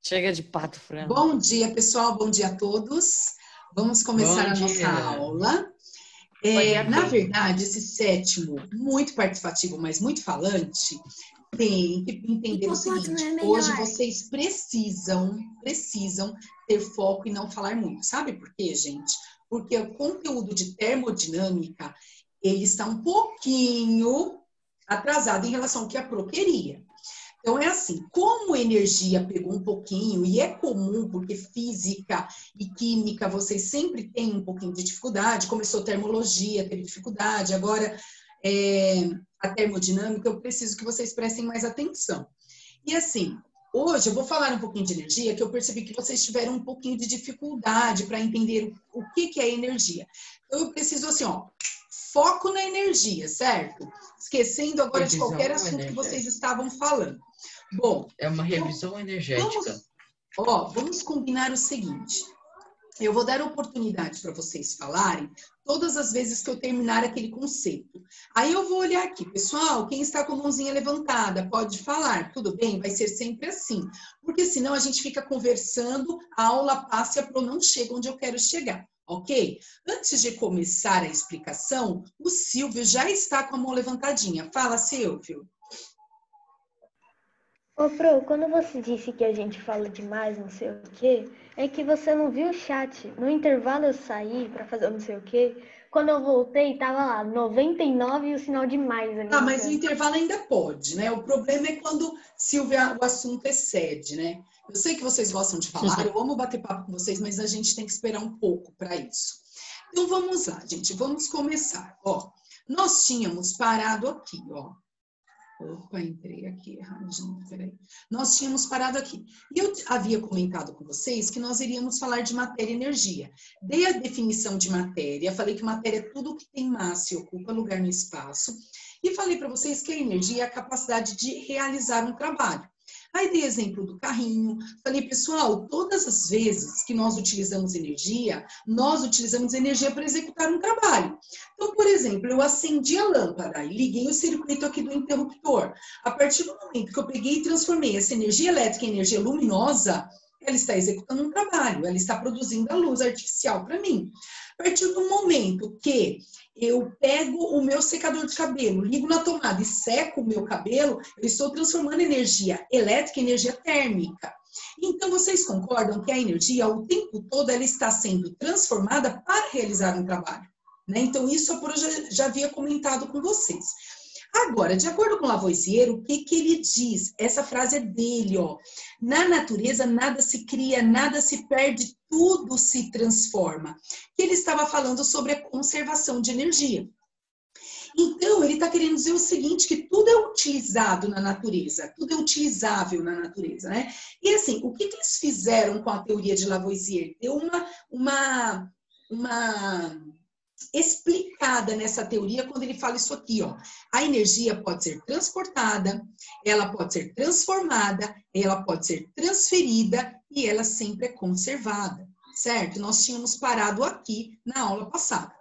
Chega de pato frango. Bom dia, pessoal. Bom dia a todos. Vamos começar a nossa aula. Na verdade, esse sétimo, muito participativo, mas muito falante, tem que entender o seguinte: hoje vocês precisam ter foco e não falar muito. Sabe por quê, gente? Porque o conteúdo de termodinâmica, ele está um pouquinho atrasado em relação ao que a Pro queria. Então, é assim, como energia pegou um pouquinho, e é comum, porque física e química, vocês sempre têm um pouquinho de dificuldade, começou termologia, teve dificuldade, agora a termodinâmica, eu preciso que vocês prestem mais atenção. E assim, hoje eu vou falar um pouquinho de energia, que eu percebi que vocês tiveram um pouquinho de dificuldade para entender o que é energia. Então, eu preciso assim, ó, foco na energia, certo? Esquecendo agora de qualquer assunto que vocês estavam falando. Bom, é uma revisão energética. Vamos combinar o seguinte. Eu vou dar oportunidade para vocês falarem todas as vezes que eu terminar aquele conceito. Aí eu vou olhar aqui, pessoal, quem está com a mãozinha levantada, pode falar, tudo bem? Vai ser sempre assim, porque senão a gente fica conversando, a aula passa e a Pro não chega onde eu quero chegar, ok? Antes de começar a explicação, o Silvio já está com a mão levantadinha. Fala, Silvio. Ô, Pro, quando você disse que a gente fala demais, não sei o quê, é que você não viu o chat. No intervalo eu saí pra fazer não sei o quê. Quando eu voltei, tava lá, 99 e o sinal de mais. Ah, mas o intervalo ainda pode, né? O problema é quando, Silvia, o assunto excede, né? Eu sei que vocês gostam de falar, eu amo bater papo com vocês, mas a gente tem que esperar um pouco para isso. Então, vamos lá, gente. Vamos começar. Ó, nós tínhamos parado aqui, ó. Opa, entrei aqui erradinho, peraí. Nós tínhamos parado aqui. E eu havia comentado com vocês que nós iríamos falar de matéria e energia. Dei a definição de matéria, falei que matéria é tudo que tem massa e ocupa lugar no espaço. E falei para vocês que a energia é a capacidade de realizar um trabalho. Aí dei exemplo do carrinho, falei, pessoal, todas as vezes que nós utilizamos energia para executar um trabalho. Então, por exemplo, eu acendi a lâmpada e liguei o circuito aqui do interruptor. A partir do momento que eu peguei e transformei essa energia elétrica em energia luminosa, ela está executando um trabalho, ela está produzindo a luz artificial para mim. A partir do momento que eu pego o meu secador de cabelo, ligo na tomada e seco o meu cabelo, eu estou transformando energia elétrica em energia térmica. Então, vocês concordam que a energia, o tempo todo, ela está sendo transformada para realizar um trabalho, né? Então, isso a Pro já havia comentado com vocês. Agora, de acordo com Lavoisier, o que ele diz? Essa frase é dele, ó. Na natureza, nada se cria, nada se perde, tudo se transforma. Ele estava falando sobre a conservação de energia. Então, ele está querendo dizer o seguinte, que tudo é utilizado na natureza, tudo é utilizável na natureza, né? E assim, o que eles fizeram com a teoria de Lavoisier? Deu uma explicada nessa teoria quando ele fala isso aqui, ó. A energia pode ser transportada, ela pode ser transformada, ela pode ser transferida e ela sempre é conservada, certo? Nós tínhamos parado aqui na aula passada.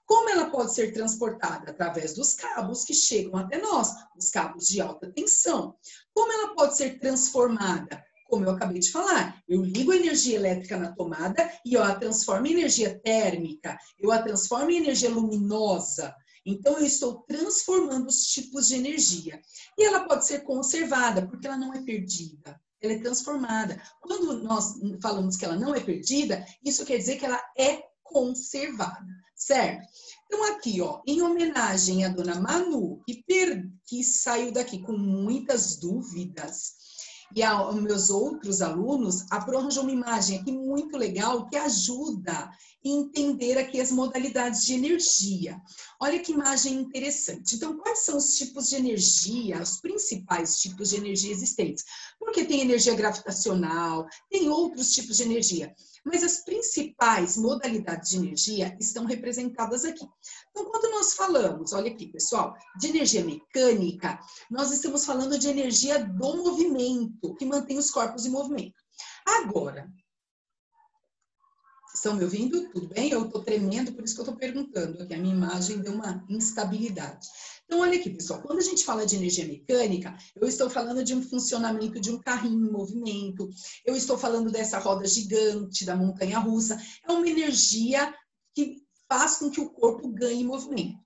Como ela pode ser transportada? Através dos cabos que chegam até nós, os cabos de alta tensão. Como ela pode ser transformada? Como eu acabei de falar, eu ligo a energia elétrica na tomada e eu a transformo em energia térmica, eu a transformo em energia luminosa. Então, eu estou transformando os tipos de energia. E ela pode ser conservada, porque ela não é perdida, ela é transformada. Quando nós falamos que ela não é perdida, isso quer dizer que ela é conservada, certo? Então, aqui, ó, em homenagem à dona Manu, que saiu daqui com muitas dúvidas, e aos meus outros alunos, a Pro arranjou uma imagem aqui muito legal que ajuda a entender aqui as modalidades de energia. Olha que imagem interessante. Então, quais são os tipos de energia, os principais tipos de energia existentes? Porque tem energia gravitacional, tem outros tipos de energia, mas as principais modalidades de energia estão representadas aqui. Então, quando nós falamos, olha aqui, pessoal, de energia mecânica, nós estamos falando de energia do movimento, que mantém os corpos em movimento. Agora, Estão me ouvindo? Tudo bem? Eu estou tremendo, por isso que eu estou perguntando aqui. A minha imagem deu uma instabilidade. Então, olha aqui, pessoal. Quando a gente fala de energia mecânica, eu estou falando de um funcionamento de um carrinho em movimento. Eu estou falando dessa roda gigante, da montanha-russa. É uma energia que faz com que o corpo ganhe movimento.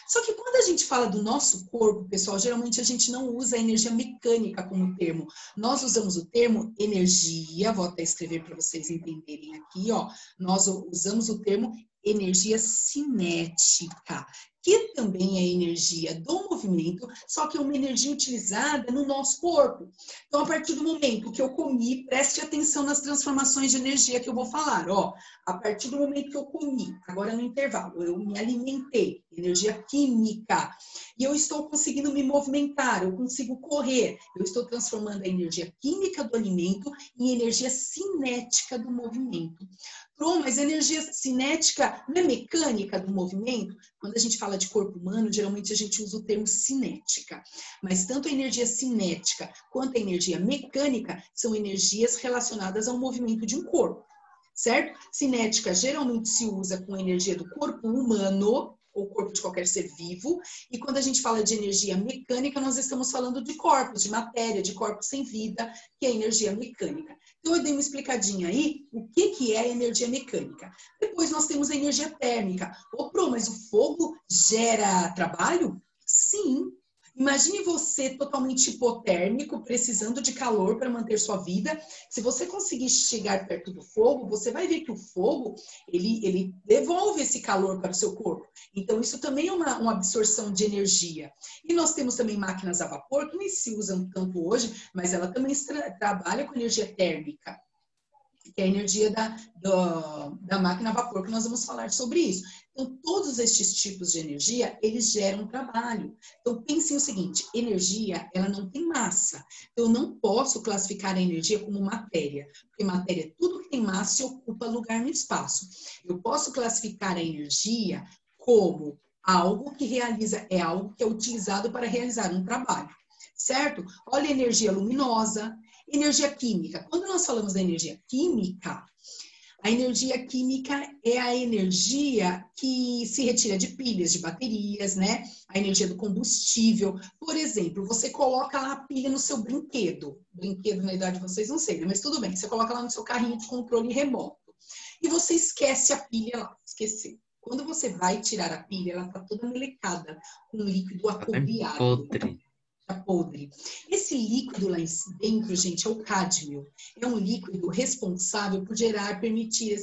Só que quando a gente fala do nosso corpo, pessoal, geralmente a gente não usa a energia mecânica como termo. Nós usamos o termo energia, vou até escrever para vocês entenderem aqui, ó. Nós usamos o termo energia cinética, que também é energia do movimento, só que é uma energia utilizada no nosso corpo. Então, a partir do momento que eu comi, preste atenção nas transformações de energia que eu vou falar, ó. A partir do momento que eu comi, agora no intervalo, eu me alimentei, energia química, e eu estou conseguindo me movimentar, eu consigo correr, eu estou transformando a energia química do alimento em energia cinética do movimento. Pronto, mas energia cinética não é mecânica do movimento? Quando a gente fala de corpo humano, geralmente a gente usa o termo cinética. Mas tanto a energia cinética quanto a energia mecânica são energias relacionadas ao movimento de um corpo, certo? Cinética geralmente se usa com a energia do corpo humano, ou corpo de qualquer ser vivo, e quando a gente fala de energia mecânica, nós estamos falando de corpos, de matéria, de corpos sem vida, que é a energia mecânica. Então, eu dei uma explicadinha aí, o que é energia mecânica. Depois nós temos a energia térmica. Ô, Pro, mas o fogo gera trabalho? Sim. Imagine você totalmente hipotérmico, precisando de calor para manter sua vida. Se você conseguir chegar perto do fogo, você vai ver que o fogo, ele devolve esse calor para o seu corpo. Então, isso também é uma absorção de energia. E nós temos também máquinas a vapor, que nem se usam tanto hoje, mas ela também trabalha com energia térmica, que é a energia da máquina a vapor, que nós vamos falar sobre isso. Então, todos estes tipos de energia, eles geram trabalho. Então, pensem o seguinte, energia, ela não tem massa. Eu não posso classificar a energia como matéria, porque matéria é tudo que tem massa e ocupa lugar no espaço. Eu posso classificar a energia como algo que é algo que é utilizado para realizar um trabalho, certo? Olha a energia luminosa, energia química. Quando nós falamos da energia química, a energia química é a energia que se retira de pilhas, de baterias, né? A energia do combustível. Por exemplo, você coloca lá a pilha no seu brinquedo. Brinquedo na idade de vocês, não sei, né? Mas tudo bem. Você coloca lá no seu carrinho de controle remoto. E você esquece a pilha lá. Esqueceu. Quando você vai tirar a pilha, ela está toda melecada, com um líquido acobreado. Podre. Tá podre. Esse líquido lá dentro, gente, é o cádmio. É um líquido responsável por permitir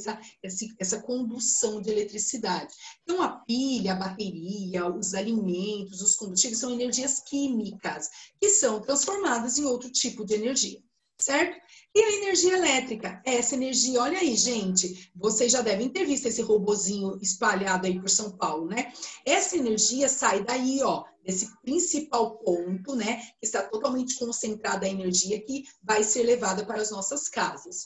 essa condução de eletricidade. Então, a pilha, a bateria, os alimentos, os combustíveis são energias químicas que são transformadas em outro tipo de energia, certo? E a energia elétrica, essa energia, olha aí, gente, vocês já devem ter visto esse robozinho espalhado aí por São Paulo, né? Essa energia sai daí, ó, desse principal ponto, né, que está totalmente concentrada a energia que vai ser levada para as nossas casas.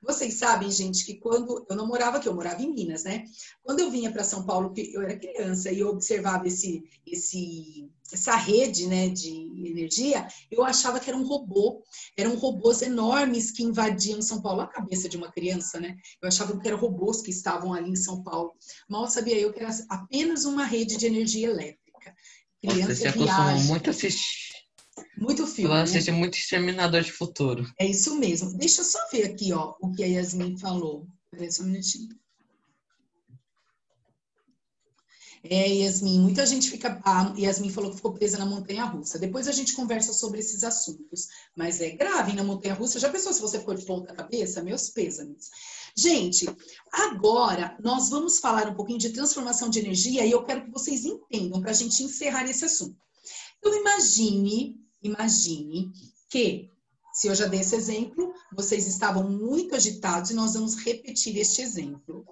Vocês sabem, gente, que quando eu não morava aqui, eu morava em Minas, né? Quando eu vinha para São Paulo, que eu era criança e eu observava essa rede, né, de energia, eu achava que era um robô. Eram robôs enormes que invadiam São Paulo. A cabeça de uma criança, né? Eu achava que eram robôs que estavam ali em São Paulo. Mal sabia eu que era apenas uma rede de energia elétrica. Criança Você viaja. acostuma muito assistir. Muito filme, Ela né? assiste muito Exterminador de Futuro. É isso mesmo. Deixa eu só ver aqui, ó, o que a Yasmin falou. Peraí só um minutinho. Yasmin, muita gente fica... A Yasmin falou que ficou presa na montanha-russa. Depois a gente conversa sobre esses assuntos. Mas é grave na montanha-russa. Já pensou se você ficou de ponta cabeça? Meus pêsames. Gente, agora nós vamos falar um pouquinho de transformação de energia e eu quero que vocês entendam para a gente encerrar esse assunto. Então, imagine que, se eu já dei esse exemplo, vocês estavam muito agitados e nós vamos repetir este exemplo.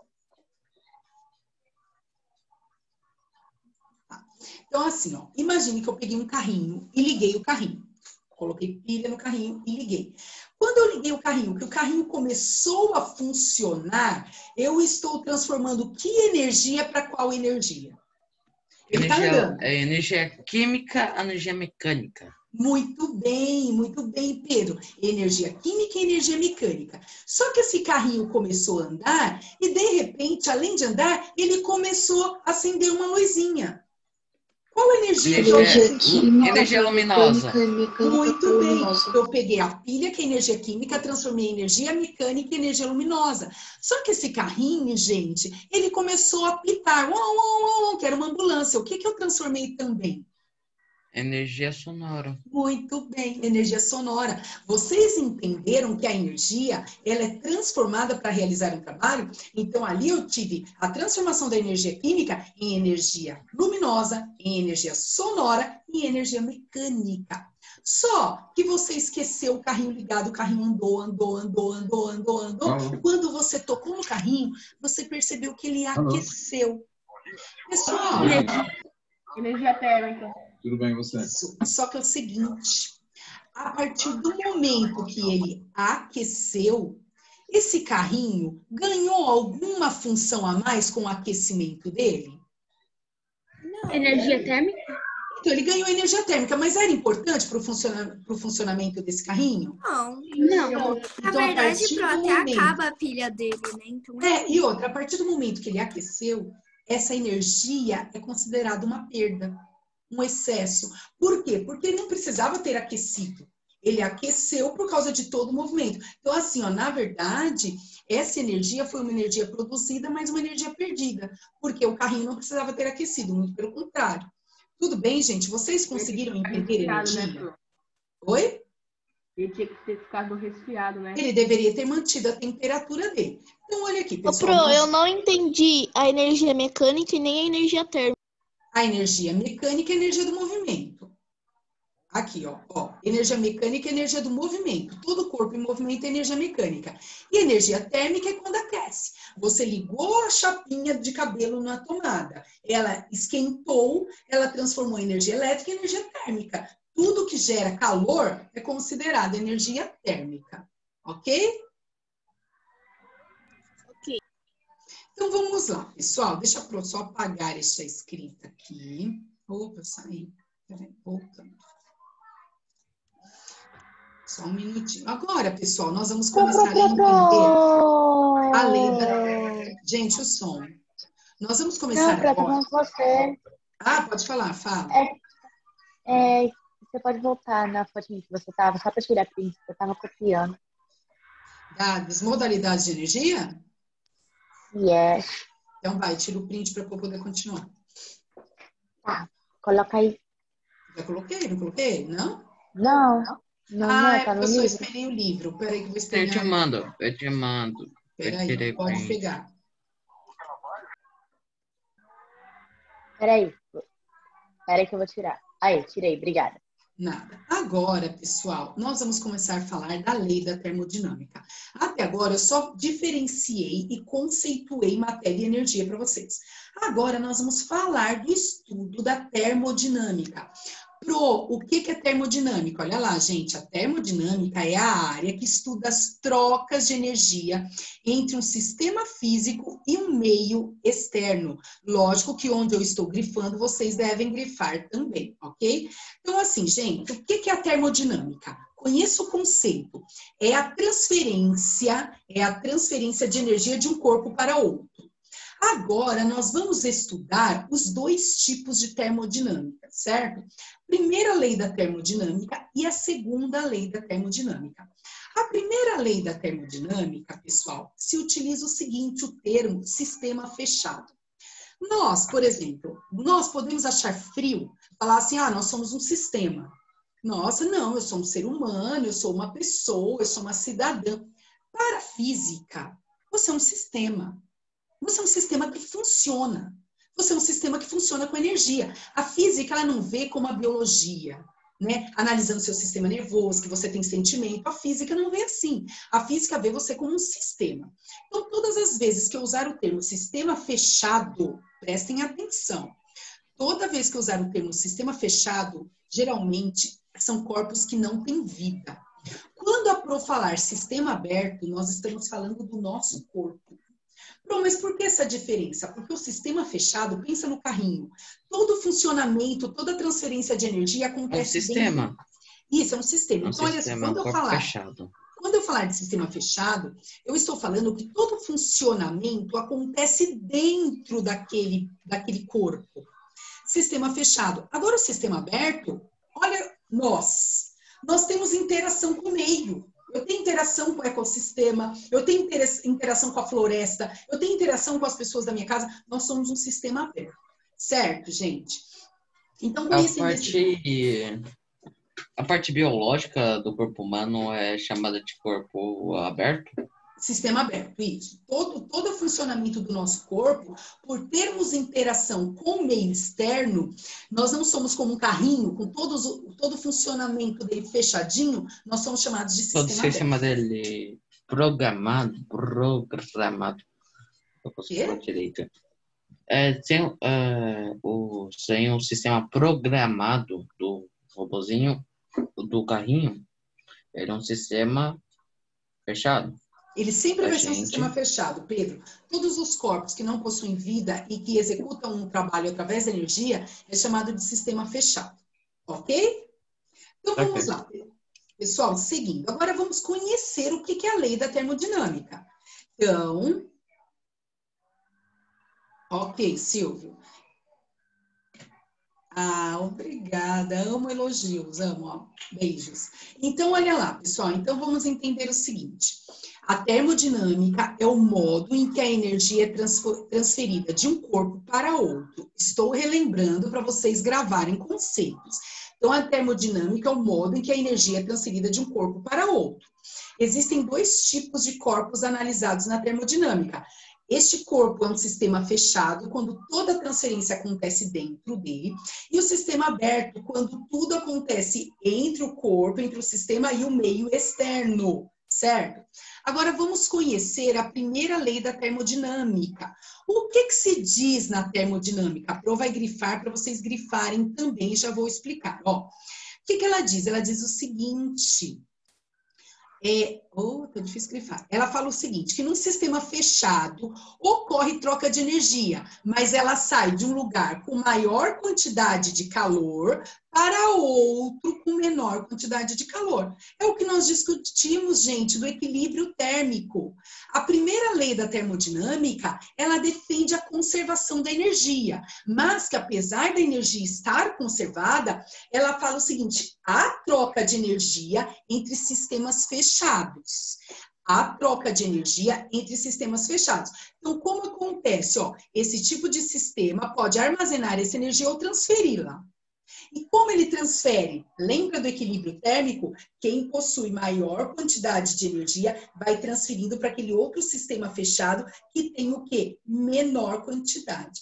Então, assim, ó, imagine que eu peguei um carrinho e liguei o carrinho. Coloquei pilha no carrinho e liguei. Quando eu liguei o carrinho, que o carrinho começou a funcionar, eu estou transformando que energia para qual energia? Ele está andando. É energia química, energia mecânica. Muito bem, Pedro. Energia química e energia mecânica. Só que esse carrinho começou a andar e, de repente, além de andar, ele começou a acender uma luzinha. Qual a energia? Energia luminosa. Muito bem. Eu peguei a pilha, que é energia química, transformei em energia mecânica e energia luminosa. Só que esse carrinho, gente, ele começou a apitar, que era uma ambulância. O que eu transformei também? Energia sonora. Muito bem, energia sonora. Vocês entenderam que a energia, ela é transformada para realizar um trabalho? Então, ali eu tive a transformação da energia química em energia luminosa, em energia sonora e em energia mecânica. Só que você esqueceu o carrinho ligado, o carrinho andou. Quando você tocou no carrinho, você percebeu que ele aqueceu. Pessoal, energia térmica. Tudo bem, você? Isso. Só que é o seguinte, a partir do momento que ele aqueceu, esse carrinho ganhou alguma função a mais com o aquecimento dele? Não. Energia térmica? Então, ele ganhou energia térmica, mas era importante para o funcionamento desse carrinho? Não. Então, Na verdade, até acaba a pilha dele, né? Então, e outra, a partir do momento que ele aqueceu, essa energia é considerada uma perda. Um excesso. Por quê? Porque ele não precisava ter aquecido. Ele aqueceu por causa de todo o movimento. Então, assim, na verdade, essa energia foi uma energia produzida, mas uma energia perdida. Porque o carrinho não precisava ter aquecido, muito pelo contrário. Tudo bem, gente? Vocês conseguiram entender a energia? Né, Oi? Ele tinha que ter ficado resfriado, né? Ele deveria ter mantido a temperatura dele. Então, olha aqui, pessoal. Pro, eu não entendi a energia mecânica e nem a energia térmica. A energia mecânica é a energia do movimento. Aqui, ó. Energia mecânica é energia do movimento. Todo corpo em movimento é energia mecânica. E energia térmica é quando aquece. Você ligou a chapinha de cabelo na tomada. Ela esquentou, ela transformou em energia elétrica em energia térmica. Tudo que gera calor é considerado energia térmica. Ok? Então, vamos lá, pessoal. Deixa eu só apagar essa escrita aqui. Opa, eu saí. Peraí, voltando. Só um minutinho. Agora, pessoal, nós vamos começar a entender a lei da... Gente, o som. Nós vamos começar agora... com você. Pode falar, fala. Você pode voltar na fotinha que você estava, só para tirar print, eu estava copiando. Das modalidades de energia? Yes. Então vai, tira o print para eu poder continuar. Tá, coloca aí. Já coloquei? Não coloquei? Não? Não, tá no eu só livro. esperei o livro. Peraí que eu vou esperar. Eu te mando. Peraí, pode print. pegar. Peraí que eu vou tirar. Aí, tirei, obrigada. Nada. Agora, pessoal, nós vamos começar a falar da lei da termodinâmica. Até agora, eu só diferenciei e conceituei matéria e energia para vocês. Agora, nós vamos falar do estudo da termodinâmica. O que é termodinâmica? Olha lá, gente, a termodinâmica é a área que estuda as trocas de energia entre um sistema físico e um meio externo. Lógico que onde eu estou grifando, vocês devem grifar também, ok? Então, assim, gente, o que é a termodinâmica? Conheça o conceito. É a transferência de energia de um corpo para outro. Agora, nós vamos estudar os dois tipos de termodinâmica, certo? Primeira lei da termodinâmica e a segunda lei da termodinâmica. A primeira lei da termodinâmica, pessoal, se utiliza o seguinte, o termo sistema fechado. Nós, por exemplo, nós podemos achar frio, falar assim, nós somos um sistema. Nossa, não, eu sou um ser humano, eu sou uma pessoa, eu sou uma cidadã. Para a física, você é um sistema. Você é um sistema que funciona. Você é um sistema que funciona com energia. A física, ela não vê como a biologia, né? Analisando seu sistema nervoso, que você tem sentimento. A física não vê assim. A física vê você como um sistema. Então, todas as vezes que eu usar o termo sistema fechado, prestem atenção. Toda vez que eu usar o termo sistema fechado, geralmente são corpos que não têm vida. Quando a Pro falar sistema aberto, nós estamos falando do nosso corpo. Bom, mas por que essa diferença? Porque o sistema fechado, pensa no carrinho. Todo o funcionamento, toda a transferência de energia acontece sistema. Isso é um sistema. Um Então, olha assim, sistema, um corpo fechado. quando eu falar de sistema fechado, eu estou falando que todo funcionamento acontece dentro daquele corpo. Sistema fechado. Agora, o sistema aberto, olha, nós temos interação com o meio. Eu tenho interação com o ecossistema, eu tenho interação com a floresta, eu tenho interação com as pessoas da minha casa. Nós somos um sistema aberto. Certo, gente? Então, a parte biológica do corpo humano é chamada de corpo aberto? Sistema aberto, isso. Todo o funcionamento do nosso corpo, por termos interação com o meio externo, nós não somos como um carrinho, com todo o funcionamento dele fechadinho, nós somos chamados de sistema aberto. Todo o sistema dele programado. Eu consigo falar direito. Sem um sistema programado do robozinho, do carrinho, ele é um sistema fechado. Ele sempre vai ser um sistema fechado, Pedro. Todos os corpos que não possuem vida e que executam um trabalho através da energia é chamado de sistema fechado. Ok? Então vamos lá, Pedro. Pessoal, seguindo. Agora vamos conhecer o que é a lei da termodinâmica. Então, ok, Silvio. Obrigada. Amo elogios, amo, ó. Beijos. Então, olha lá, pessoal. Então, vamos entender o seguinte. A termodinâmica é o modo em que a energia é transferida de um corpo para outro. Estou relembrando para vocês gravarem conceitos. Então, a termodinâmica é o modo em que a energia é transferida de um corpo para outro. Existem dois tipos de corpos analisados na termodinâmica. Este corpo é um sistema fechado, quando toda a transferência acontece dentro dele, e o sistema aberto, quando tudo acontece entre o corpo, entre o sistema e o meio externo, certo? Agora vamos conhecer a primeira lei da termodinâmica. O que se diz na termodinâmica? A Pro vai grifar para vocês grifarem também, já vou explicar. Ó, o que ela diz? Ela diz o seguinte... tá difícil grifar. Ela fala o seguinte, que num sistema fechado ocorre troca de energia, mas ela sai de um lugar com maior quantidade de calor para outro com menor quantidade de calor. É o que nós discutimos, gente, do equilíbrio térmico. A primeira lei da termodinâmica, ela defende a conservação da energia, mas que apesar da energia estar conservada, ela fala o seguinte, há troca de energia entre sistemas fechados. Há troca de energia entre sistemas fechados. Então, como acontece? Ó, esse tipo de sistema pode armazenar essa energia ou transferi-la. E como ele transfere? Lembra do equilíbrio térmico? Quem possui maior quantidade de energia vai transferindo para aquele outro sistema fechado que tem o quê? Menor quantidade.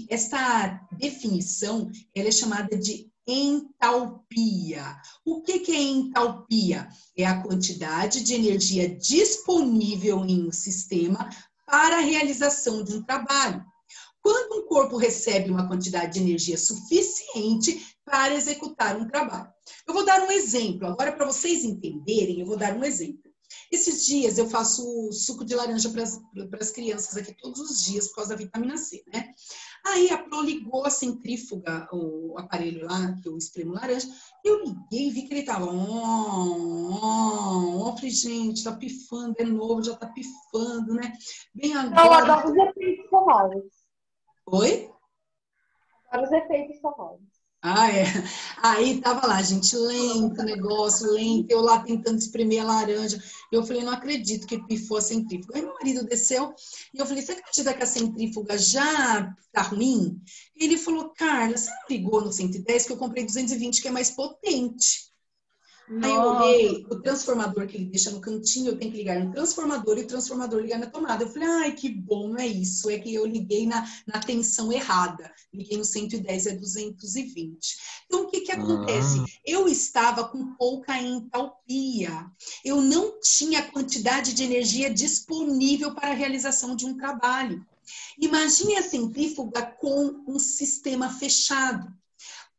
Esta definição, ela é chamada de entalpia. O que é entalpia? É a quantidade de energia disponível em um sistema para a realização de um trabalho. Quando um corpo recebe uma quantidade de energia suficiente para executar um trabalho. Eu vou dar um exemplo. Agora, para vocês entenderem, eu vou dar um exemplo. Esses dias eu faço suco de laranja para as crianças aqui todos os dias por causa da vitamina C, né? Aí a Pro ligou a centrífuga, o aparelho lá que eu espremo laranja, eu liguei e vi que ele tava, eu falei, gente, tá pifando, é novo, já tá pifando, né? Bem agora... Não, agora os efeitos sonoros. Oi? Agora os efeitos sonoros. É. Aí tava lá, gente, lento o negócio, lento, eu lá tentando espremer a laranja. Eu falei, não acredito que pifou a centrífuga. Aí meu marido desceu e eu falei, você acredita que a centrífuga já tá ruim? E ele falou, Carla, você não ligou no 110 que eu comprei 220, que é mais potente. Aí eu olhei o transformador que ele deixa no cantinho, eu tenho que ligar no transformador e o transformador ligar na tomada. Eu falei, ai, que bom, não é isso. É que eu liguei na tensão errada. Liguei no 110, é 220. Então, o que acontece? Eu estava com pouca entalpia. Eu não tinha quantidade de energia disponível para a realização de um trabalho. Imagine a centrífuga com um sistema fechado.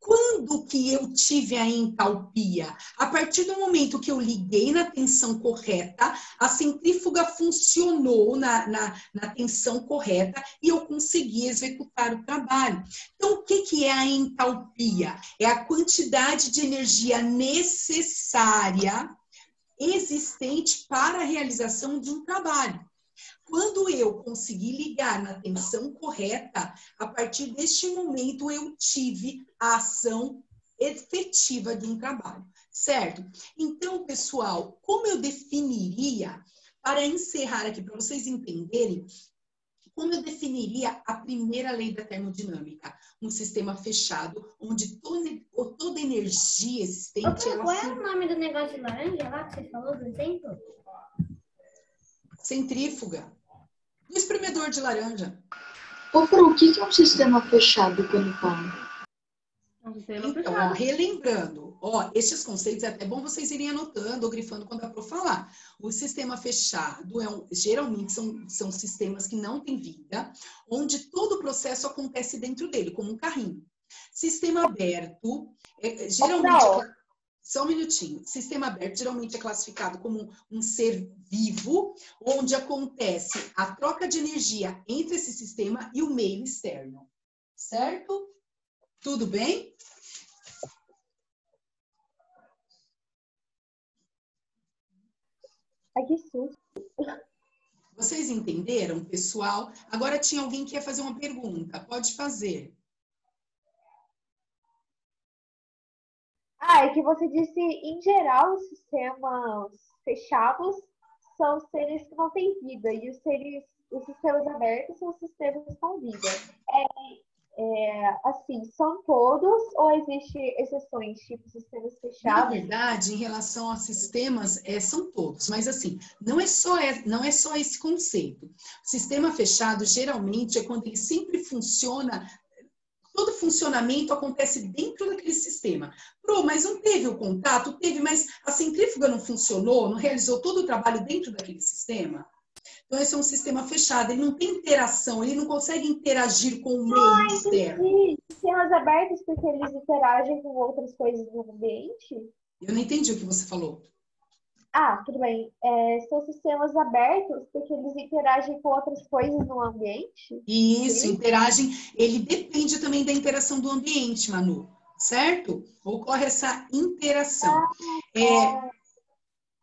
Quando que eu tive a entalpia? A partir do momento que eu liguei na tensão correta, a centrífuga funcionou na tensão correta e eu consegui executar o trabalho. Então, o que é a entalpia? É a quantidade de energia necessária existente para a realização de um trabalho. Quando eu consegui ligar na tensão correta, a partir deste momento eu tive a ação efetiva de um trabalho, certo? Então, pessoal, como eu definiria, para encerrar aqui, para vocês entenderem, como eu definiria a primeira lei da termodinâmica? Um sistema fechado, onde toda energia existente... Qual é o nome do negócio de laranja lá que você falou do exemplo? Centrífuga. Do espremedor de laranja. Ô, Fru, o que é um sistema fechado quando fala? Um sistema Então, fechado. relembrando, estes conceitos é até bom vocês irem anotando ou grifando quando a Pro falar. O sistema fechado geralmente são sistemas que não têm vida, onde todo o processo acontece dentro dele, como um carrinho. Sistema aberto, geralmente... Só um minutinho. Sistema aberto geralmente é classificado como um ser vivo, onde acontece a troca de energia entre esse sistema e o meio externo. Certo? Tudo bem? Ai, que susto. Vocês entenderam, pessoal? Agora tinha alguém que ia fazer uma pergunta. Pode fazer. É que você disse, em geral, os sistemas fechados são seres que não têm vida, e os sistemas abertos são os sistemas com vida. Assim, são todos ou existem exceções, tipo sistemas Na fechados? verdade, em relação a sistemas, são todos, mas assim, não é só esse conceito. O sistema fechado, geralmente, é quando ele sempre funciona, todo funcionamento acontece dentro daquele sistema. Pro, mas não teve o contato? Teve, mas a centrífuga não funcionou, não realizou todo o trabalho dentro daquele sistema? Então, esse é um sistema fechado, ele não tem interação, ele não consegue interagir com o meio externo. Entendi. Sistemas abertos porque eles interagem com outras coisas no ambiente? Eu não entendi o que você falou. Tudo bem. São sistemas abertos porque eles interagem com outras coisas no ambiente? Isso, Sim. interagem, ele depende também da interação do ambiente, Manu, certo? Ocorre essa interação.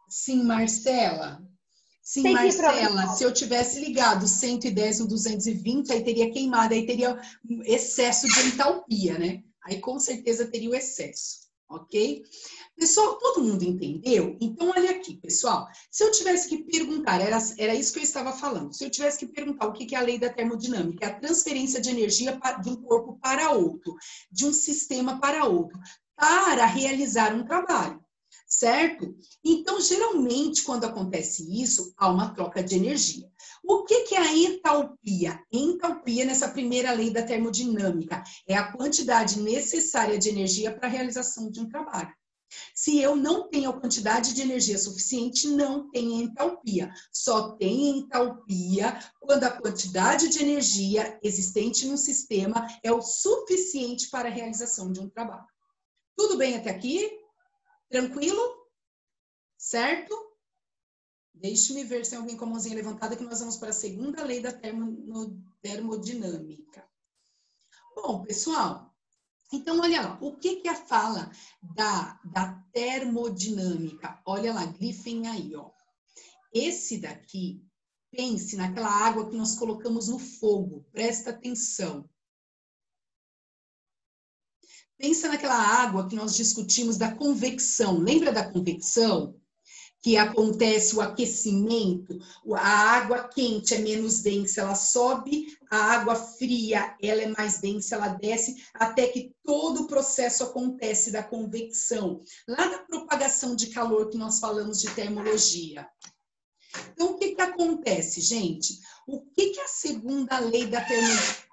Sim, Marcela. Sim, Tem que ir pra- Marcela, se eu tivesse ligado 110 no 220, aí teria queimado, aí teria um excesso de entalpia, né? Aí com certeza teria o excesso, ok? Pessoal, todo mundo entendeu? Então, olha aqui, pessoal. Se eu tivesse que perguntar, era isso que eu estava falando. Se eu tivesse que perguntar o que é a lei da termodinâmica, é a transferência de energia de um corpo para outro, de um sistema para outro, para realizar um trabalho. Certo? Então, geralmente, quando acontece isso, há uma troca de energia. O que é a entalpia? Entalpia, nessa primeira lei da termodinâmica, é a quantidade necessária de energia para a realização de um trabalho. Se eu não tenho a quantidade de energia suficiente, não tem entalpia. Só tem entalpia quando a quantidade de energia existente no sistema é o suficiente para a realização de um trabalho. Tudo bem até aqui? Tranquilo? Certo? Deixe-me ver se tem alguém com a mãozinha levantada, que nós vamos para a segunda lei da termodinâmica. Bom, pessoal, então olha lá, o que é a fala da termodinâmica? Olha lá, grifem aí, ó. Esse daqui, pense naquela água que nós colocamos no fogo, presta atenção. Pensa naquela água que nós discutimos da convecção. Lembra da convecção? Que acontece o aquecimento. A água quente é menos densa, ela sobe. A água fria, ela é mais densa, ela desce. Até que todo o processo acontece da convecção. Lá da propagação de calor que nós falamos de termologia. Então, o que acontece, gente? O que é a segunda lei da termodinâmica?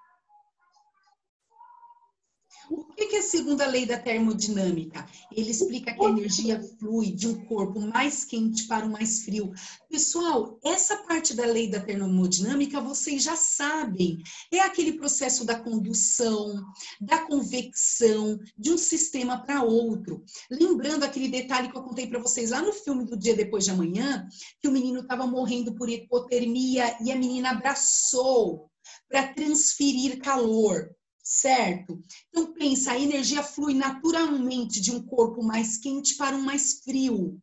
O que é a segunda lei da termodinâmica? Ele explica que a energia flui de um corpo mais quente para o mais frio. Pessoal, essa parte da lei da termodinâmica vocês já sabem. É aquele processo da condução, da convecção, de um sistema para outro. Lembrando aquele detalhe que eu contei para vocês lá no filme do Dia Depois de Amanhã, que o menino estava morrendo por hipotermia e a menina abraçou para transferir calor. Certo? Então, pensa, a energia flui naturalmente de um corpo mais quente para um mais frio.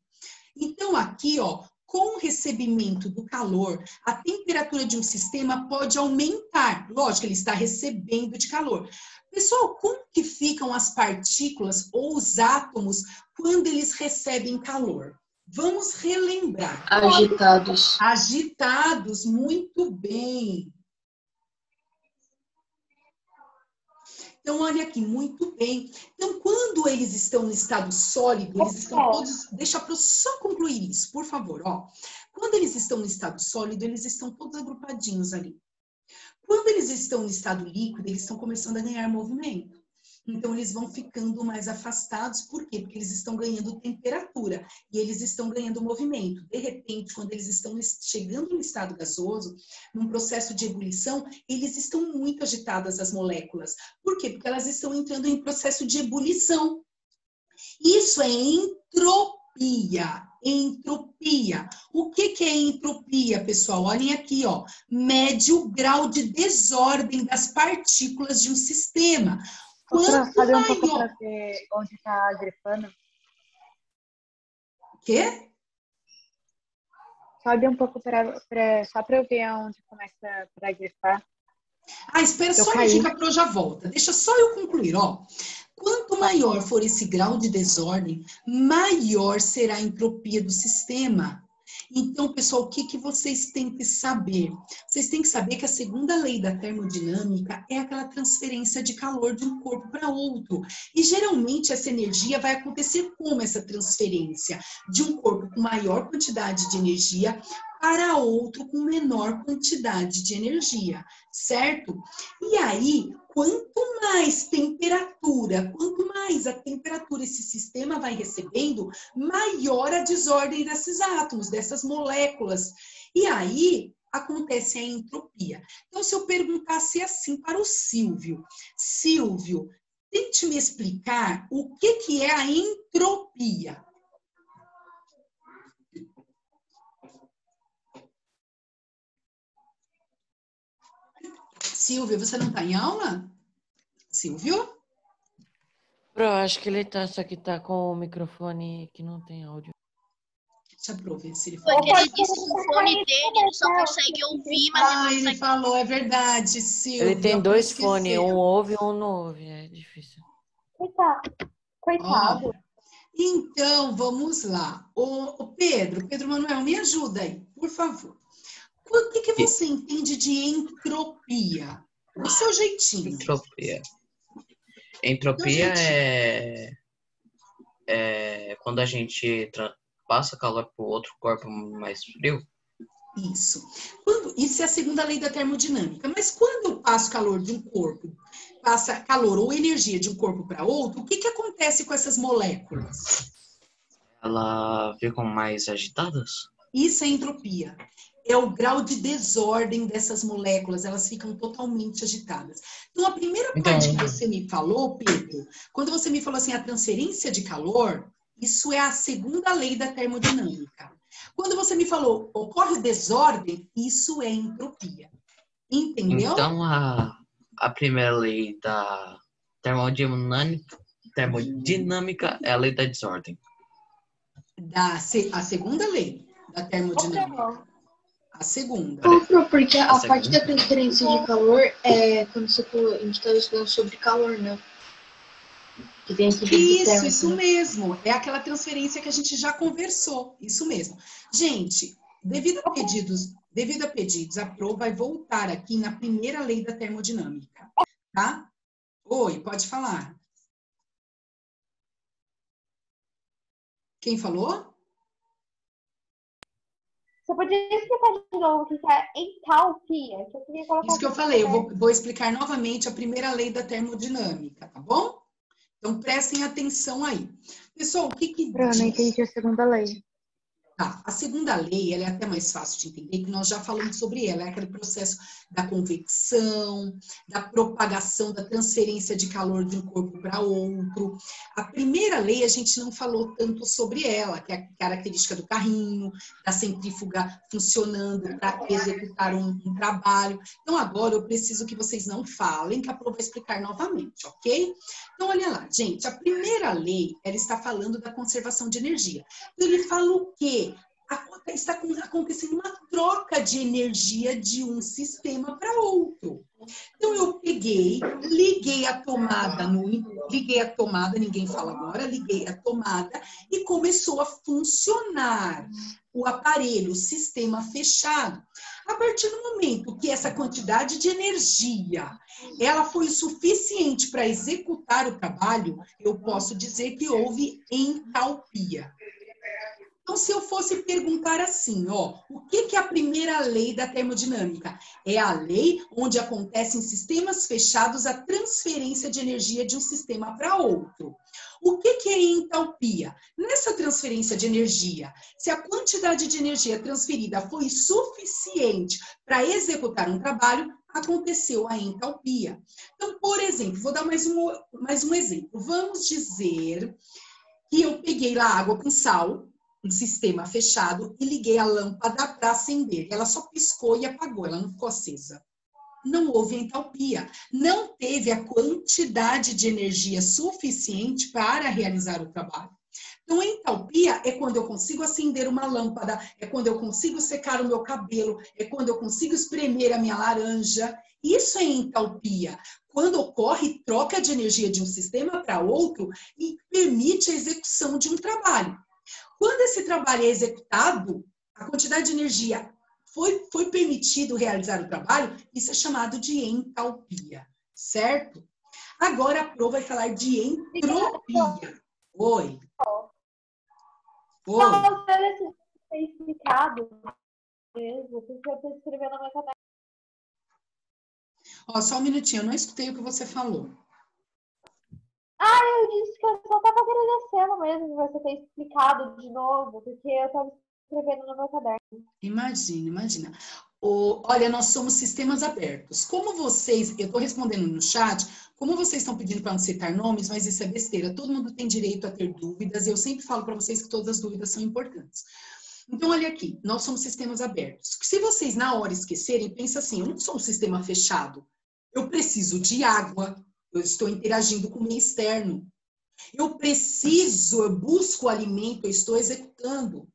Então, aqui, ó, com o recebimento do calor, a temperatura de um sistema pode aumentar. Lógico, ele está recebendo de calor. Pessoal, como que ficam as partículas ou os átomos quando eles recebem calor? Vamos relembrar. Agitados. Agitados, muito bem. Então, olha aqui, muito bem. Então, quando eles estão no estado sólido, eles estão todos... Deixa eu só concluir isso, por favor. Ó. Quando eles estão no estado sólido, eles estão todos agrupadinhos ali. Quando eles estão no estado líquido, eles estão começando a ganhar movimento. Então, eles vão ficando mais afastados. Por quê? Porque eles estão ganhando temperatura e eles estão ganhando movimento. De repente, quando eles estão chegando no estado gasoso, num processo de ebulição, eles estão muito agitadas, as moléculas. Por quê? Porque elas estão entrando em processo de ebulição. Isso é entropia. Entropia. O que é entropia, pessoal? Olhem aqui, ó. Mede o grau de desordem das partículas de um sistema. Sabe um pouco para ver onde está grifando? Quê? Sobe um pouco só para eu ver onde começa para grifar. Ah, espera só uma dica para eu já volto. Deixa só eu concluir, ó. Quanto maior for esse grau de desordem, maior será a entropia do sistema. Então, pessoal, o que vocês têm que saber? Vocês têm que saber que a segunda lei da termodinâmica é aquela transferência de calor de um corpo para outro. E, geralmente, essa energia vai acontecer como essa transferência? De um corpo com maior quantidade de energia para outro com menor quantidade de energia, certo? E aí, quanto mais temperatura, quanto mais a temperatura esse sistema vai recebendo, maior a desordem desses átomos, dessas moléculas. E aí, acontece a entropia. Então, se eu perguntasse assim para o Silvio, Silvio, tente me explicar o que é a entropia. Silvio, você não está em aula? Silvio? Pro, acho que ele tá, só que tá com o microfone que não tem áudio. Deixa eu ver se ele falou. Porque ele disse que o fone dele ele só consegue ouvir, mas ele não consegue... ele falou, é verdade, Silvio. Ele tem dois fones, um ouve e um não ouve, é difícil. Coitado. Ó, então, vamos lá. Ô, Pedro Manuel, me ajuda aí, por favor. O que você entende de entropia? Do seu jeitinho. Entropia é quando a gente passa calor para o outro corpo mais frio. Isso. Isso é a segunda lei da termodinâmica. Mas quando eu passo calor de um corpo, passa calor ou energia de um corpo para outro, o que acontece com essas moléculas? Elas ficam mais agitadas? Isso é entropia. É o grau de desordem dessas moléculas, elas ficam totalmente agitadas. Então, a primeira parte que você me falou, Pedro, quando você me falou assim, a transferência de calor, isso é a segunda lei da termodinâmica. Quando você me falou, ocorre desordem, isso é entropia. Entendeu? Então, a primeira lei da termodinâmica é a lei da desordem. A segunda lei da termodinâmica. A segunda. Porque a parte da transferência de calor é quando você falou, a gente estava estudando sobre calor, né? Que tem Isso mesmo. É aquela transferência que a gente já conversou. Isso mesmo. Gente, devido a pedidos, a Pro vai voltar aqui na primeira lei da termodinâmica. Tá? Oi, pode falar. Quem falou? Você podia explicar de novo o que é entalpia? Que eu queria colocar Isso que eu falei, eu vou explicar novamente a primeira lei da termodinâmica, tá bom? Então, prestem atenção aí. Pessoal, o que Eu não entendi a segunda lei. Tá, a segunda lei, ela é até mais fácil de entender, que nós já falamos sobre ela, é aquele processo da convecção, da propagação, da transferência de calor de um corpo para outro. A primeira lei, a gente não falou tanto sobre ela, que é a característica do carrinho, da centrífuga funcionando para executar um trabalho. Então, agora eu preciso que vocês não falem, que a Pro vai explicar novamente, ok? Então, olha lá, gente, a primeira lei, ela está falando da conservação de energia. Então, ele fala o quê? Está acontecendo uma troca de energia de um sistema para outro. Então, eu peguei, liguei a tomada, ninguém fala agora, liguei a tomada e começou a funcionar o aparelho, o sistema fechado. A partir do momento que essa quantidade de energia, ela foi suficiente para executar o trabalho, eu posso dizer que houve entalpia. Então, se eu fosse perguntar assim, ó, o que é a primeira lei da termodinâmica? É a lei onde acontece em sistemas fechados a transferência de energia de um sistema para outro. O que é entalpia? Nessa transferência de energia, se a quantidade de energia transferida foi suficiente para executar um trabalho, aconteceu a entalpia. Então, por exemplo, vou dar mais um exemplo. Vamos dizer que eu peguei lá água com sal, um sistema fechado, e liguei a lâmpada para acender. Ela só piscou e apagou, ela não ficou acesa. Não houve entalpia. Não teve a quantidade de energia suficiente para realizar o trabalho. Então, entalpia é quando eu consigo acender uma lâmpada, é quando eu consigo secar o meu cabelo, é quando eu consigo espremer a minha laranja. Isso é entalpia. Quando ocorre troca de energia de um sistema para outro e permite a execução de um trabalho. Quando esse trabalho é executado, a quantidade de energia foi permitido realizar o trabalho, isso é chamado de entalpia, certo? Agora a Pro vai falar de entropia. Oi. Oi. Não, parece ser explicado mesmo, porque eu estou escrevendo na minha cabeça. Ó, só um minutinho, eu não escutei o que você falou. Eu disse que eu só estava agradecendo mesmo de você ter explicado de novo, porque eu estava escrevendo no meu caderno. Imagina. Olha, nós somos sistemas abertos. Como vocês, eu estou respondendo no chat, como vocês estão pedindo para não citar nomes, mas isso é besteira. Todo mundo tem direito a ter dúvidas, e eu sempre falo para vocês que todas as dúvidas são importantes. Então, olha aqui, nós somos sistemas abertos. Se vocês, na hora, esquecerem, pensa assim, eu não sou um sistema fechado. Eu preciso de água, eu estou interagindo com o meio externo. Eu busco alimento, eu estou executando.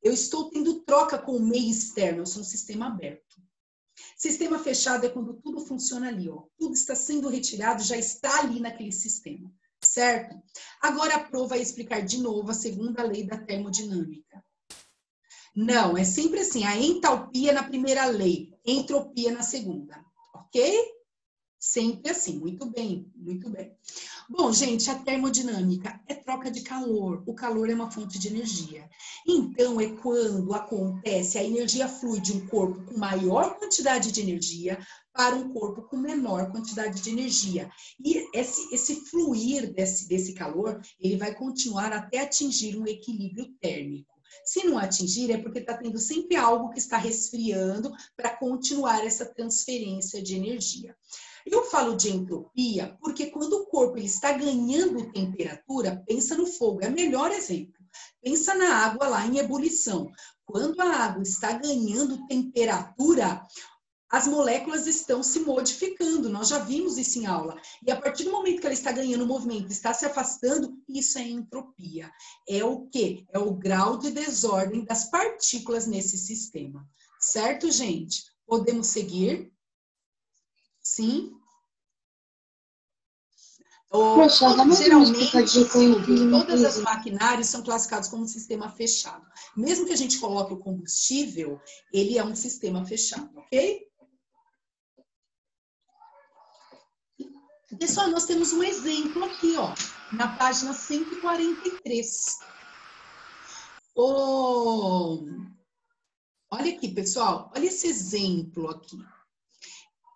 Eu estou tendo troca com o meio externo, eu sou um sistema aberto. Sistema fechado é quando tudo funciona ali, ó. Tudo está sendo retirado, já está ali naquele sistema, certo? Agora a Pro vai explicar de novo a segunda lei da termodinâmica. Não, é sempre assim, a entalpia na primeira lei, entropia na segunda, ok? Sempre assim, muito bem, muito bem. Bom, gente, a termodinâmica é troca de calor. O calor é uma fonte de energia. Então, é quando acontece, a energia flui de um corpo com maior quantidade de energia para um corpo com menor quantidade de energia. E esse fluir desse calor, ele vai continuar até atingir um equilíbrio térmico. Se não atingir, é porque está tendo sempre algo que está resfriando para continuar essa transferência de energia. Eu falo de entropia porque quando o corpo ele está ganhando temperatura, pensa no fogo, é o melhor exemplo. Pensa na água lá em ebulição. Quando a água está ganhando temperatura, as moléculas estão se modificando, nós já vimos isso em aula. E a partir do momento que ela está ganhando movimento, está se afastando, isso é entropia. É o quê? É o grau de desordem das partículas nesse sistema. Certo, gente? Podemos seguir? Sim? Geralmente, todas as maquinárias são classificadas como sistema fechado. Mesmo que a gente coloque o combustível, ele é um sistema fechado, ok? Pessoal, nós temos um exemplo aqui, ó, na página 143. Olha aqui, pessoal, olha esse exemplo aqui.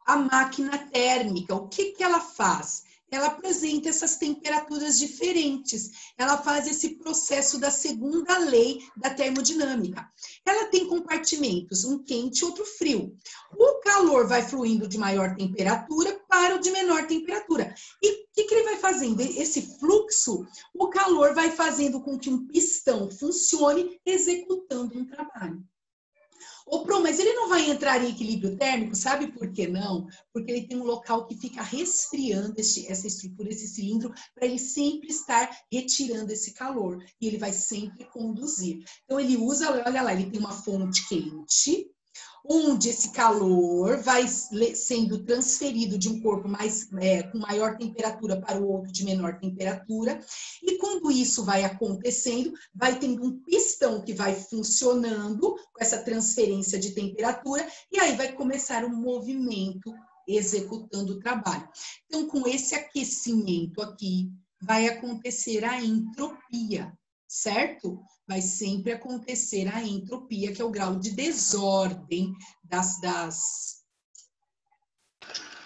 A máquina térmica, o que que ela faz? Ela apresenta essas temperaturas diferentes. Ela faz esse processo da segunda lei da termodinâmica. Ela tem compartimentos, um quente e outro frio. O calor vai fluindo de maior temperatura para o de menor temperatura. E o que ele vai fazendo? Esse fluxo, o calor vai fazendo com que um pistão funcione executando um trabalho. Ô, Pro, mas ele não vai entrar em equilíbrio térmico, sabe por que não? Porque ele tem um local que fica resfriando essa estrutura, esse cilindro, para ele sempre estar retirando esse calor. E ele vai sempre conduzir. Então, ele usa, olha lá, ele tem uma fonte quente, onde esse calor vai sendo transferido de um corpo com maior temperatura para o outro de menor temperatura. E quando isso vai acontecendo, vai tendo um pistão que vai funcionando com essa transferência de temperatura, e aí vai começar um movimento executando o trabalho. Então, com esse aquecimento aqui, vai acontecer a entropia, certo? Vai sempre acontecer a entropia, que é o grau de desordem das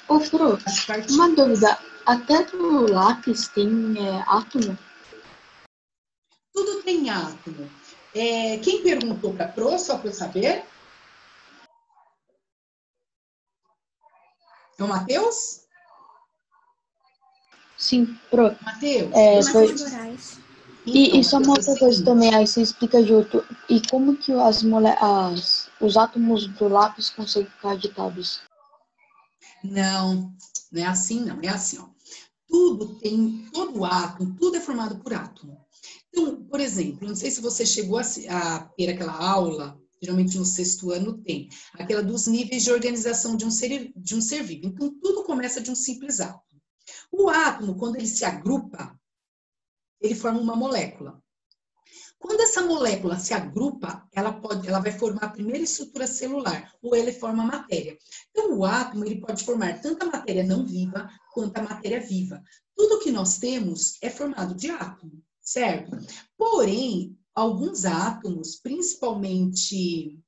Ô, Fro, partículas. uma dúvida. Até no lápis tem átomo? Tudo tem átomo. Quem perguntou para a Pro, só para eu saber? É o Matheus? Sim, Pro. Matheus? Matheus Moraes. E só uma outra coisa também, aí você explica de outro. E como que os átomos do lápis conseguem ficar agitados? Não, não é assim, não. É assim, ó. Todo átomo, tudo é formado por átomo. Então, por exemplo, não sei se você chegou a ter aquela aula, geralmente no 6º ano tem, aquela dos níveis de organização de um ser vivo. Então, tudo começa de um simples átomo. O átomo, quando ele se agrupa, ele forma uma molécula. Quando essa molécula se agrupa, ela vai formar a primeira estrutura celular, ou ela forma matéria. Então, o átomo ele pode formar tanto a matéria não viva, quanto a matéria viva. Tudo que nós temos é formado de átomo, certo? Porém, alguns átomos, principalmente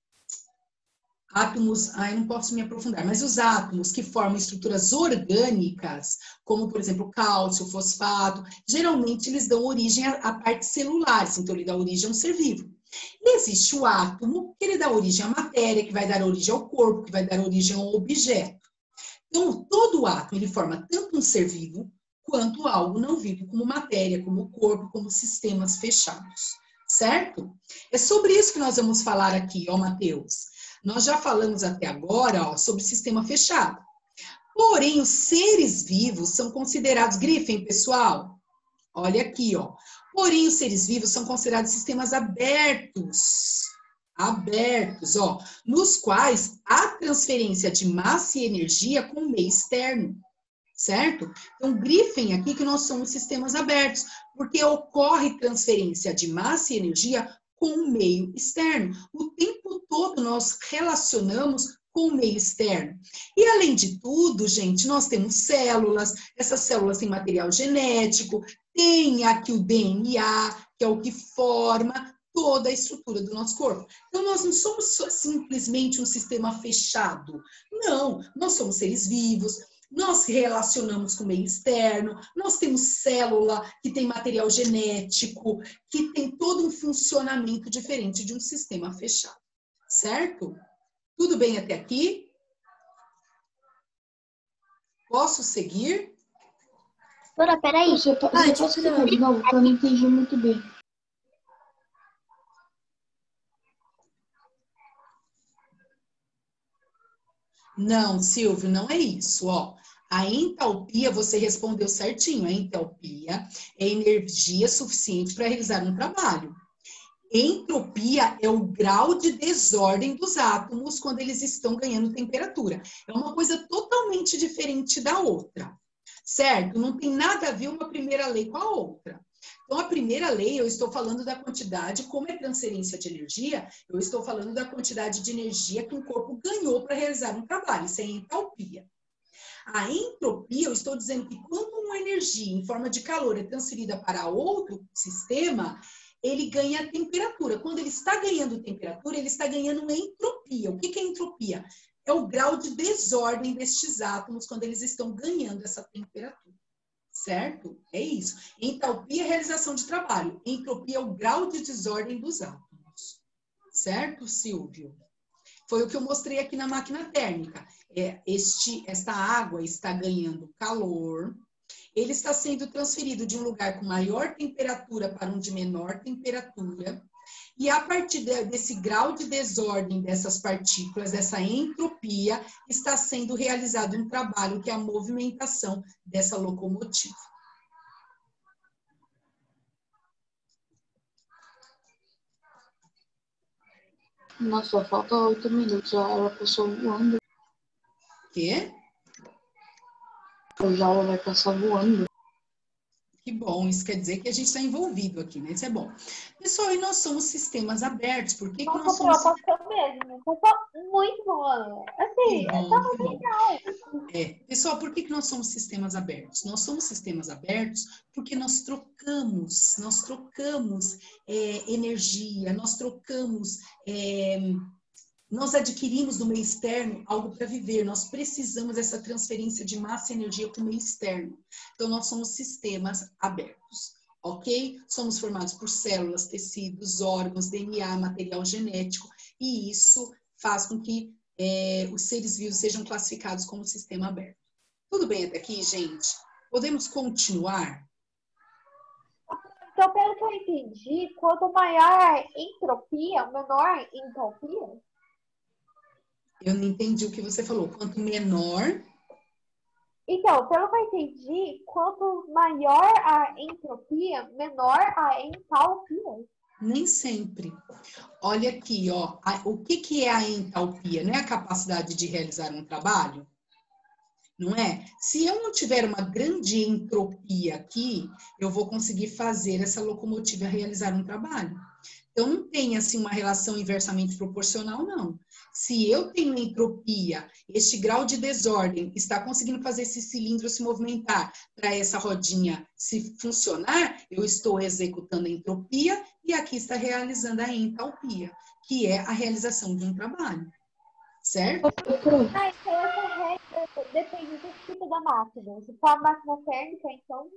átomos, eu não posso me aprofundar, mas os átomos que formam estruturas orgânicas, como, por exemplo, cálcio, fosfato, geralmente eles dão origem a partes celulares, então ele dá origem a um ser vivo. E existe o átomo, que ele dá origem à matéria, que vai dar origem ao corpo, que vai dar origem a um objeto. Então, todo átomo, ele forma tanto um ser vivo, quanto algo não vivo, como matéria, como corpo, como sistemas fechados, certo? É sobre isso que nós vamos falar aqui, ó, Matheus. Nós já falamos até agora, ó, sobre sistema fechado. Porém, os seres vivos são considerados, grifem, pessoal. Olha aqui, ó. Porém, os seres vivos são considerados sistemas abertos. Abertos, ó. Nos quais há transferência de massa e energia com o meio externo. Certo? Então, grifem aqui que nós somos sistemas abertos, porque ocorre transferência de massa e energia com o meio externo. O tempo todo nós relacionamos com o meio externo. E, além de tudo, gente, nós temos células, essas células têm material genético, tem aqui o DNA, que é o que forma toda a estrutura do nosso corpo. Então, nós não somos simplesmente um sistema fechado. Não, nós somos seres vivos, nós relacionamos com o meio externo, nós temos célula que tem material genético, que tem todo um funcionamento diferente de um sistema fechado, certo? Tudo bem até aqui? Posso seguir? Dora, peraí. Você pode explicar de novo, que eu não entendi muito bem. Não, Silvio, não é isso, ó. A entalpia, você respondeu certinho, a entalpia é energia suficiente para realizar um trabalho. Entropia é o grau de desordem dos átomos quando eles estão ganhando temperatura. É uma coisa totalmente diferente da outra, certo? Não tem nada a ver uma primeira lei com a outra. Então, a primeira lei, eu estou falando da quantidade, como é transferência de energia, eu estou falando da quantidade de energia que um corpo ganhou para realizar um trabalho. Isso é entalpia. A entropia, eu estou dizendo que quando uma energia em forma de calor é transferida para outro sistema, ele ganha temperatura. Quando ele está ganhando temperatura, ele está ganhando entropia. O que é entropia? É o grau de desordem destes átomos quando eles estão ganhando essa temperatura. Certo? É isso. Entalpia é a realização de trabalho. Entropia é o grau de desordem dos átomos. Certo, Silvio? Foi o que eu mostrei aqui na máquina térmica. Esta água está ganhando calor. Ele está sendo transferido de um lugar com maior temperatura para um de menor temperatura. E a partir desse grau de desordem dessas partículas, dessa entropia, está sendo realizado um trabalho que é a movimentação dessa locomotiva. Nossa, só falta 8 minutos, a aula passou voando. Quê? Hoje a aula vai passar voando. Que bom, isso quer dizer que a gente está envolvido aqui, né? Isso é bom. Pessoal, e nós somos sistemas abertos. Por que nós somos... Passou mesmo. Passou muito bom. Assim, tá muito legal. Pessoal, por que nós somos sistemas abertos? Nós somos sistemas abertos porque nós trocamos energia, nós adquirimos do meio externo algo para viver, nós precisamos dessa transferência de massa e energia para o meio externo. Então, nós somos sistemas abertos, ok? Somos formados por células, tecidos, órgãos, DNA, material genético, e isso faz com que os seres vivos sejam classificados como sistema aberto. Tudo bem até aqui, gente? Podemos continuar? Então, pelo que eu entendi, quanto maior entropia, menor entalpia? Eu não entendi o que você falou. Quanto menor... Então, pelo que eu entendi, quanto maior a entropia, menor a entalpia. Nem sempre. Olha aqui, ó. O que é a entalpia? Não é a capacidade de realizar um trabalho? Não é? Se eu não tiver uma grande entropia aqui, eu vou conseguir fazer essa locomotiva realizar um trabalho. Então, não tem, assim, uma relação inversamente proporcional, não. Se eu tenho entropia, este grau de desordem está conseguindo fazer esse cilindro se movimentar para essa rodinha se funcionar, eu estou executando a entropia e aqui está realizando a entalpia, que é a realização de um trabalho. Certo? Então essa regra depende do tipo da máquina. Se for a máquina térmica, então...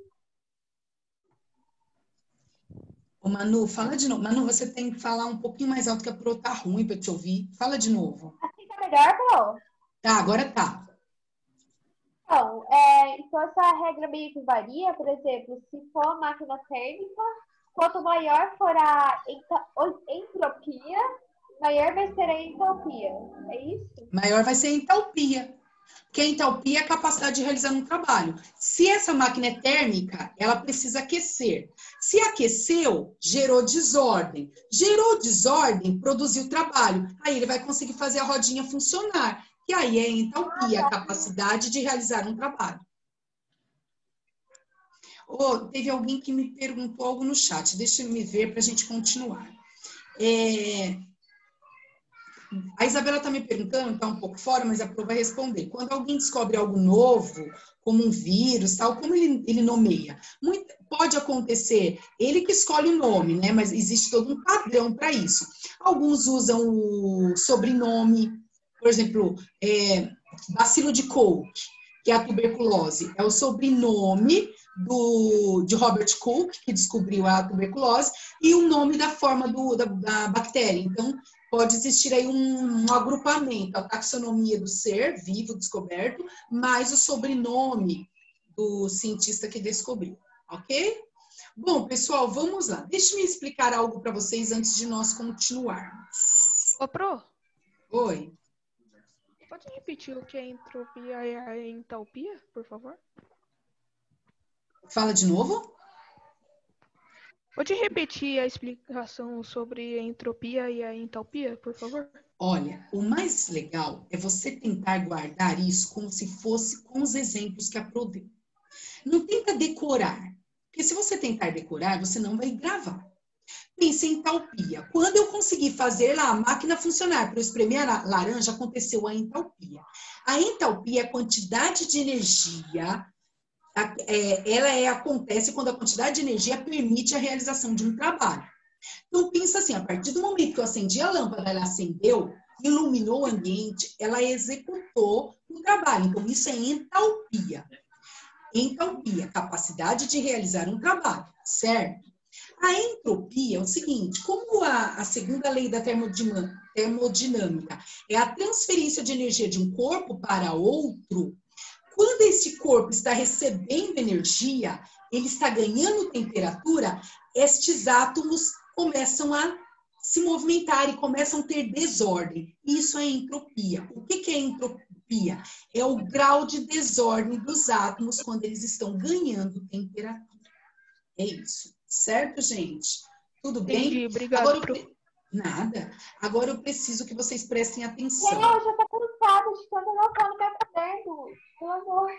Ô, Manu, fala de novo. Manu, você tem que falar um pouquinho mais alto, que a Pro tá ruim para te ouvir. Fala de novo. Assim tá melhor, Pro? Tá, agora tá. Então essa regra meio que varia. Por exemplo, se for a máquina térmica, quanto maior for a entropia, maior vai ser a entalpia. É isso? Maior vai ser a entalpia. Porque a entalpia é a capacidade de realizar um trabalho. Se essa máquina é térmica, ela precisa aquecer. Se aqueceu, gerou desordem. Gerou desordem, produziu trabalho. Aí ele vai conseguir fazer a rodinha funcionar. E aí é a entalpia, a capacidade de realizar um trabalho. Teve alguém que me perguntou algo no chat. Deixa eu me ver para a gente continuar. A Isabela está me perguntando, está um pouco fora, mas a Pro vai responder. Quando alguém descobre algo novo, como um vírus, tal, como ele nomeia? Pode acontecer, ele que escolhe o nome, né? Mas existe todo um padrão para isso. Alguns usam o sobrenome, por exemplo, bacilo de Koch, que é a tuberculose. É o sobrenome de Robert Koch, que descobriu a tuberculose, e o nome da forma da bactéria. Então, pode existir aí um agrupamento, a taxonomia do ser vivo descoberto, mais o sobrenome do cientista que descobriu, ok? Bom, pessoal, vamos lá. Deixe-me explicar algo para vocês antes de nós continuarmos. Ô, Pro. Oi. Pode repetir o que é entropia e a entalpia, por favor? Fala de novo. Pode repetir a explicação sobre a entropia e a entalpia, por favor? Olha, o mais legal é você tentar guardar isso como se fosse com os exemplos que a Pro deu. Não tenta decorar, porque se você tentar decorar, você não vai gravar. Pense em entalpia. Quando eu consegui fazer lá a máquina funcionar para eu espremer a laranja, aconteceu a entalpia. A entalpia é a quantidade de energia... Acontece quando a quantidade de energia permite a realização de um trabalho, Então, pensa assim, a partir do momento que eu acendi a lâmpada, ela acendeu, iluminou o ambiente, ela executou o trabalho. Então, isso é entalpia. Entalpia, capacidade de realizar um trabalho, certo? A entropia é o seguinte, como a segunda lei da termodinâmica é a transferência de energia de um corpo para outro, quando esse corpo está recebendo energia, ele está ganhando temperatura, estes átomos começam a se movimentar e começam a ter desordem. Isso é entropia. O que é entropia? É o grau de desordem dos átomos quando eles estão ganhando temperatura. É isso. Certo, gente? Tudo bem? Entendi, obrigado. Agora Nada. Agora eu preciso que vocês prestem atenção. Eu já tô cansada de tanto anotar no meu caderno. Pelo amor.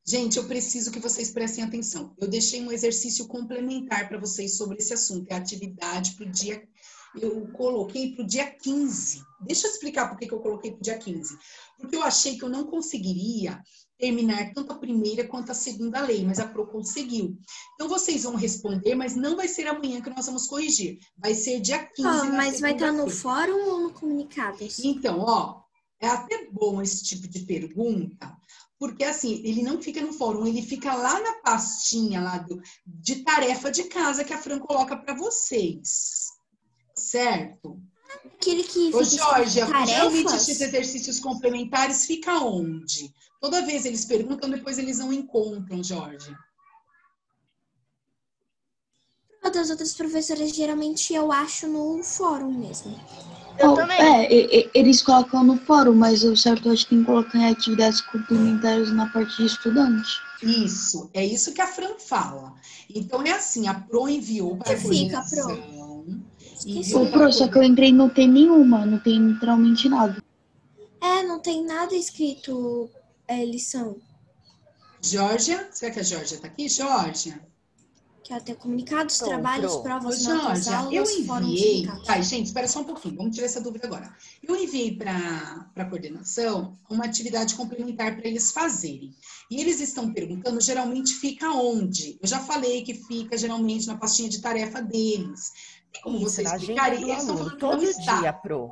Gente, eu preciso que vocês prestem atenção. Eu deixei um exercício complementar para vocês sobre esse assunto. É a atividade para o dia... Eu coloquei para o dia 15. Deixa eu explicar por que eu coloquei para o dia 15. Porque eu achei que eu não conseguiria terminar tanto a primeira quanto a segunda lei, mas a Pro conseguiu. Então, vocês vão responder, mas não vai ser amanhã que nós vamos corrigir. Vai ser dia 15. Mas vai estar no fórum ou no comunicados? Então, ó, é até bom esse tipo de pergunta, porque assim, ele não fica no fórum, ele fica lá na pastinha lá de tarefa de casa que a Fran coloca para vocês. Certo? Aquele que Ô, Jorge, tarefas? geralmente esses exercícios complementares fica onde? Toda vez eles perguntam, depois eles não encontram, Jorge. Das outras professoras, geralmente eu acho no fórum mesmo. Eu também. Eles colocam no fórum, mas o certo eu acho que tem que colocar em atividades complementares na parte de estudante. Isso, é isso que a Fran fala. Então é assim, a Pro enviou para a coordenação. Ô, Pro, só que eu entrei e não tem nenhuma, não tem literalmente nada. Não tem nada escrito lição. Georgia, será que a Georgia tá aqui? Georgia? Que ela tem comunicados, trabalhos, provas, Ô, notas, Georgia, aulas, eu fórum, enviei... sindicatos. Tá, gente, espera só um pouquinho, vamos tirar essa dúvida agora. Eu enviei para a coordenação uma atividade complementar para eles fazerem. E eles estão perguntando, geralmente fica onde? Eu já falei que fica geralmente na pastinha de tarefa deles. Tem como vocês explicarem? Eles estão falando que não todo está. dia, Pro.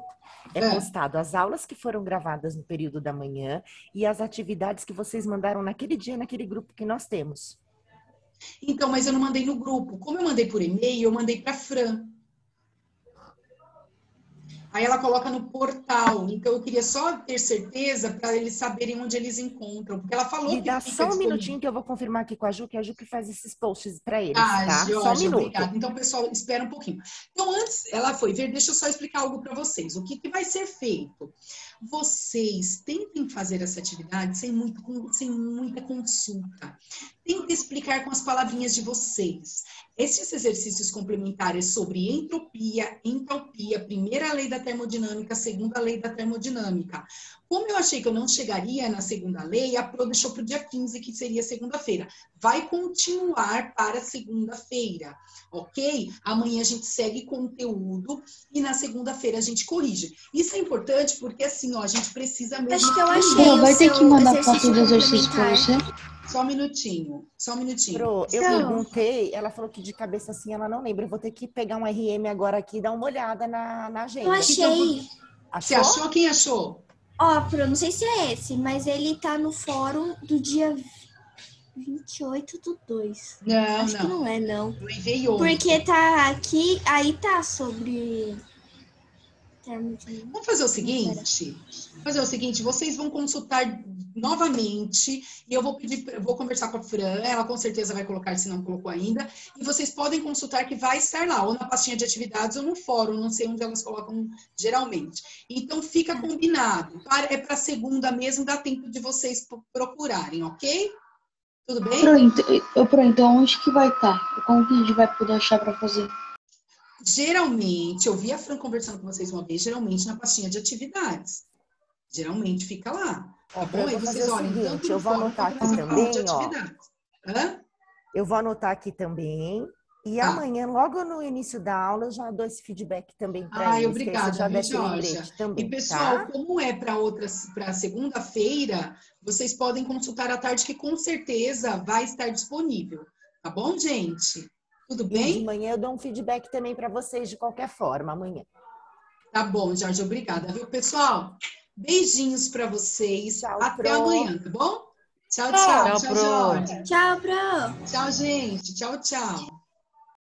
É postado as aulas que foram gravadas no período da manhã e as atividades que vocês mandaram naquele dia, naquele grupo que nós temos. Então, mas eu não mandei no grupo. Como eu mandei por e-mail, eu mandei para a Fran. Aí ela coloca no portal. Então, eu queria só ter certeza para eles saberem onde eles encontram. Porque ela falou Me que dá fica só um disponível. minutinho que eu vou confirmar aqui com a Ju, que é a Ju que faz esses posts para eles, Ah, tá? Jorge, Só um minuto. obrigada. Então, pessoal, espera um pouquinho. Então, antes ela foi ver, deixa eu só explicar algo para vocês. O que vai ser feito? Vocês tentem fazer essa atividade sem muita consulta. Tentem explicar com as palavrinhas de vocês. Esses exercícios complementares sobre entropia, entalpia, primeira lei da termodinâmica, segunda lei da termodinâmica. Como eu achei que eu não chegaria na segunda lei, a Pro deixou para o dia 15, que seria segunda-feira. Vai continuar para segunda-feira, ok? Amanhã a gente segue conteúdo e na segunda-feira a gente corrige. Isso é importante porque assim, ó, a gente precisa mesmo... Acho que eu achei Vai ter que mandar foto do exercício para você? Só um minutinho. Pro, eu perguntei, ela falou que de cabeça assim ela não lembra. Eu vou ter que pegar um RM agora aqui e dar uma olhada na agenda. Eu achei. Você achou? Quem achou? Ó, Pro, não sei se é esse, mas ele tá no fórum do dia 28/2. Não, Acho que não é, não. Eu enviei ontem. Porque tá aqui, aí tá sobre... Vamos fazer o seguinte, vocês vão consultar novamente e eu vou conversar com a Fran, ela com certeza vai colocar, se não colocou ainda, e vocês podem consultar que vai estar lá, ou na pastinha de atividades ou no fórum, não sei onde elas colocam geralmente. Então fica combinado, é para segunda mesmo, dá tempo de vocês procurarem, ok? Tudo bem? Então onde que vai estar? Como que a gente vai poder achar para fazer? Geralmente, eu vi a Fran conversando com vocês uma vez, geralmente na pastinha de atividades. Geralmente fica lá. Tá bom? Aí vocês olhem tanto eu vou anotar aqui também, ó. Eu vou anotar aqui também. E amanhã, logo no início da aula, eu já dou esse feedback também para eles. Obrigada, já desse lembrete também, e pessoal, tá? como é para segunda-feira, vocês podem consultar à tarde, que com certeza vai estar disponível. Tá bom, gente? Tudo E bem? de manhã eu dou um feedback também para vocês de qualquer forma amanhã. Tá bom, Jorge, obrigada, viu, pessoal? Beijinhos para vocês. Tchau, Até Pro. amanhã, tá bom? Tchau, Tchau, tchau. Tchau, Pro. Jorge. Tchau, Pro. Tchau, gente. Tchau, tchau.